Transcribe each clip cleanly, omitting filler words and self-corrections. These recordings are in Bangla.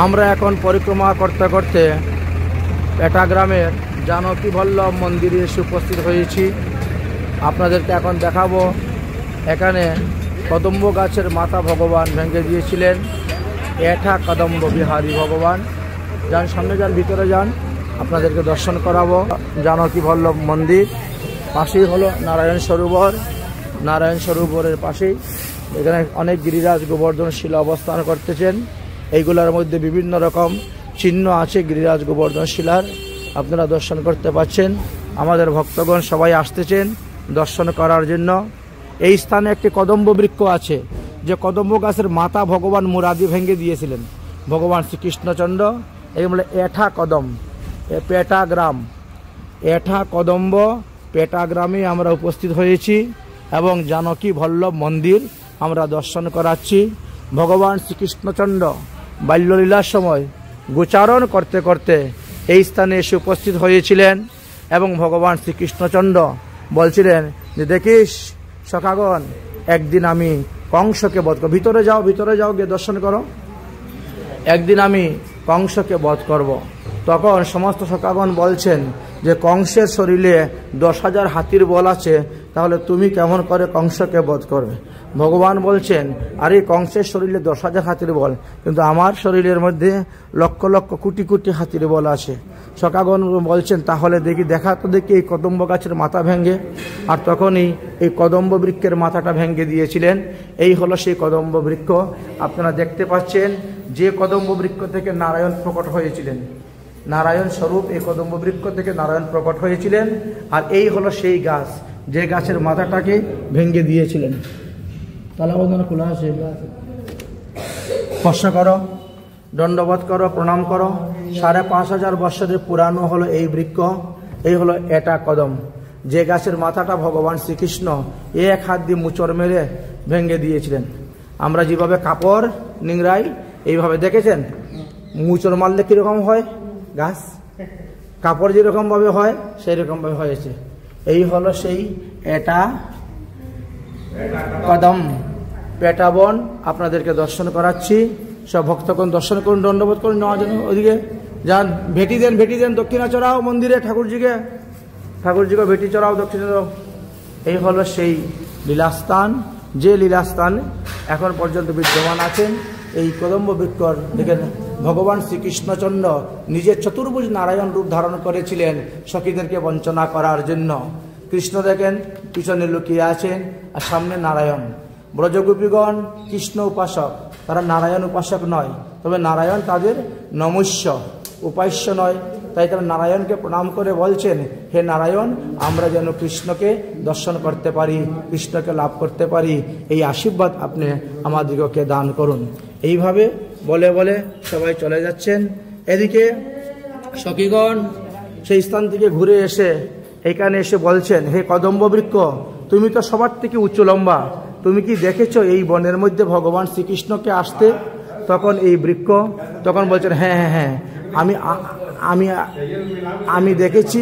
আমরা এখন পরিক্রমা করতে করতে পেটা গ্রামের জানকী বল্লভ মন্দিরে এসে উপস্থিত হয়েছি। আপনাদেরকে এখন দেখাবো এখানে কদম্ব গাছের মাথা ভগবান ভেঙে দিয়েছিলেন। এটা কদম্ব বিহারী ভগবান। যান সামনে যান, ভিতরে যান, আপনাদেরকে দর্শন করাবো জানকী বল্লভ মন্দির। পাশেই হলো নারায়ণ সরোবর। নারায়ণ সরোবরের পাশেই এখানে অনেক গিরিরাজ গোবর্ধন শিলা অবস্থান করতেছেন। এইগুলোর মধ্যে বিভিন্ন রকম চিহ্ন আছে গিরিরাজ গোবর্ধন শিলার, আপনারা দর্শন করতে পাচ্ছেন। আমাদের ভক্তগণ সবাই আসতেছেন দর্শন করার জন্য। এই স্থানে একটি কদম্ব বৃক্ষ আছে, যে কদম্ব গাছের মাথা ভগবান মুরাদি ভেঙে দিয়েছিলেন ভগবান শ্রীকৃষ্ণচন্দ্র। এই বলে এঠা কদম, পেটা গ্রাম, এঠা কদম্ব পেটা গ্রামে আমরা উপস্থিত হয়েছি এবং জানকী বল্লভ মন্দির আমরা দর্শন করাচ্ছি। ভগবান শ্রীকৃষ্ণচন্দ্র বাল্যলীলার সময় গোচারণ করতে করতে এই স্থানে এসে উপস্থিত হয়েছিলেন এবং ভগবান শ্রীকৃষ্ণচন্দ্র বলছিলেন যে দেখিস সখাগণ, একদিন আমি কংসকে বধ করব। ভিতরে যাও, ভিতরে যাও, গিয়ে দর্শন করো। একদিন আমি কংসকে বধ করব। তখন সমস্ত সখাগণ বলছেন যে কংসের শরীরে 10,000 হাতির বল আছে, তাহলে তুমি কেমন করে কংসকে বধ করবে? ভগবান বলছেন, আরে কংসের শরীরে 10,000 হাতির বল, কিন্তু আমার শরীরের মধ্যে লক্ষ লক্ষ কোটি কোটি হাতির বল আছে। সখাগণ বলছেন, তাহলে দেখা তো দেখি এই কদম্ব গাছের মাথা ভেঙে। আর তখনই এই কদম্ব বৃক্ষের মাথাটা ভেঙে দিয়েছিলেন। এই হলো সেই কদম্ব বৃক্ষ। আপনারা দেখতে পাচ্ছেন যে কদম্ব বৃক্ষ থেকে নারায়ণ প্রকট হয়েছিলেন, নারায়ণ স্বরূপ এই কদম্ব বৃক্ষ থেকে নারায়ণ প্রকট হয়েছিলেন। আর এই হলো সেই গাছ যে গাছের মাথাটাকে ভেঙে দিয়েছিলেন। তালাবন্ধন খোলা আছে, স্পর্শ করো, দণ্ডবোধ করো, প্রণাম করো। 5,500 বৎসরের পুরানো হলো এই বৃক্ষ। এই হলো এটা কদম, যে গাছের মাথাটা ভগবান শ্রীকৃষ্ণ এক হাত দিয়ে মুচড় মেরে ভেঙে দিয়েছিলেন। আমরা যেভাবে কাপড় নিংড়াই, এইভাবে দেখেছেন মুচড় মারলে কিরকম হয় গাছ, কাপড় যেরকম ভাবে হয় সেই রকম ভাবে হয়েছে। এই হলো সেই এটা কদম পেটা বন। আপনাদেরকে দর্শন করাচ্ছি, সব ভক্তগণ দর্শন করুন, দণ্ডবোধ করুন। নেওয়ার জন্য ওদিকে যান, ভেটি দেন, ভেটি দেন, দক্ষিণা চড়াও মন্দিরে ঠাকুরজিকে, ঠাকুরজিকে ভেটি চড়াও, দক্ষিণা দাও। এই হলো সেই লীলাস্থান, যে লীলাস্থান এখন পর্যন্ত বিদ্যমান আছেন। এই কদম্ব বৃক্ষর দেখেন ভগবান শ্রীকৃষ্ণচন্দ্র নিজের চতুর্ভুজ নারায়ণ রূপ ধারণ করেছিলেন সখীদেরকে বঞ্চনা করার জন্য। কৃষ্ণ দেখেন পিছনে লুকিয়ে আছেন আর সামনে নারায়ণ। ব্রজগোপীগণ কৃষ্ণ উপাসক, তারা নারায়ণ উপাসক নয়, তবে নারায়ণ তাদের নমস্য, উপাস্য নয়। তাই তারা নারায়ণকে প্রণাম করে বলছেন, হে নারায়ণ, আমরা যেন কৃষ্ণকে দর্শন করতে পারি, কৃষ্ণকে লাভ করতে পারি, এই আশীর্বাদ আপনি আমাদিগকে দান করুন। এইভাবে বলে বলে সবাই চলে যাচ্ছেন। এদিকে সখীগণ সেই স্থান থেকে ঘুরে এসে এখানে এসে বলছেন, হে কদম্ব বৃক্ষ, তুমি তো সবার থেকে উচ্চ লম্বা, তুমি কি দেখেছো এই বনের মধ্যে ভগবান শ্রীকৃষ্ণকে আসতে? তখন এই বৃক্ষ তখন বলছেন, হ্যাঁ হ্যাঁ হ্যাঁ, আমি আমি আমি দেখেছি,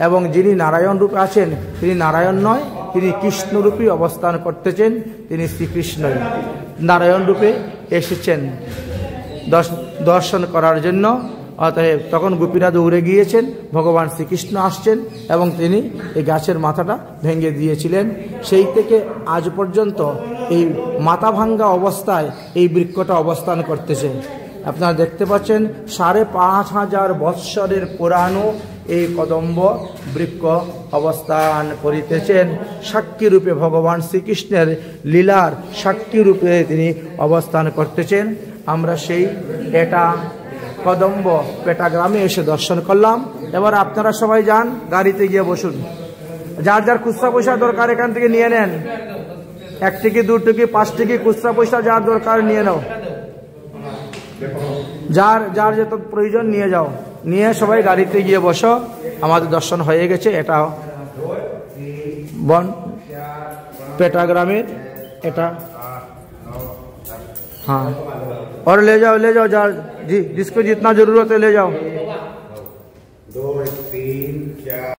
এবং যিনি নারায়ণ রূপে আছেন তিনি নারায়ণ নয়, তিনি কৃষ্ণরূপী অবস্থান করতেছেন, তিনি শ্রীকৃষ্ণই নারায়ণ রূপে এসেছেন দর্শন করার জন্য। অতএব তখন গোপীরা দৌড়ে গিয়েছেন, ভগবান শ্রীকৃষ্ণ আসছেন এবং তিনি এই গাছের মাথাটা ভেঙে দিয়েছিলেন। সেই থেকে আজ পর্যন্ত এই মাথা ভাঙ্গা অবস্থায় এই বৃক্ষটা অবস্থান করতেছে। আপনারা দেখতে পাচ্ছেন 5,500 বৎসরের পুরানো এই কদম্ব বৃক্ষ অবস্থান করিতেছেন। সাক্ষী রূপে ভগবান শ্রীকৃষ্ণের লীলার সাক্ষী রূপে তিনি অবস্থান করতেছেন। আমরা সেই এটা কদম্ব পেটা গ্রামে এসে দর্শন করলাম। এবার আপনারা সবাই যান, গাড়িতে গিয়ে বসুন। যার যার খুচরা পয়সা দরকার এখান থেকে নিয়ে নেন। 1 টিকি 2 টিকি 5 টিকি খুচরা পয়সা যার দরকার নিয়ে নাও, যার যার যত প্রয়োজন নিয়ে যাও, নিয়ে সবাই গাড়িতে গিয়ে বসো। আমাদের দর্শন হয়ে গেছে। এটা বন पेटा ग्रामीण एटा हाँ और ले जाओ जा जी जिसको जितना जरूरत है ले जाओ 2 3 4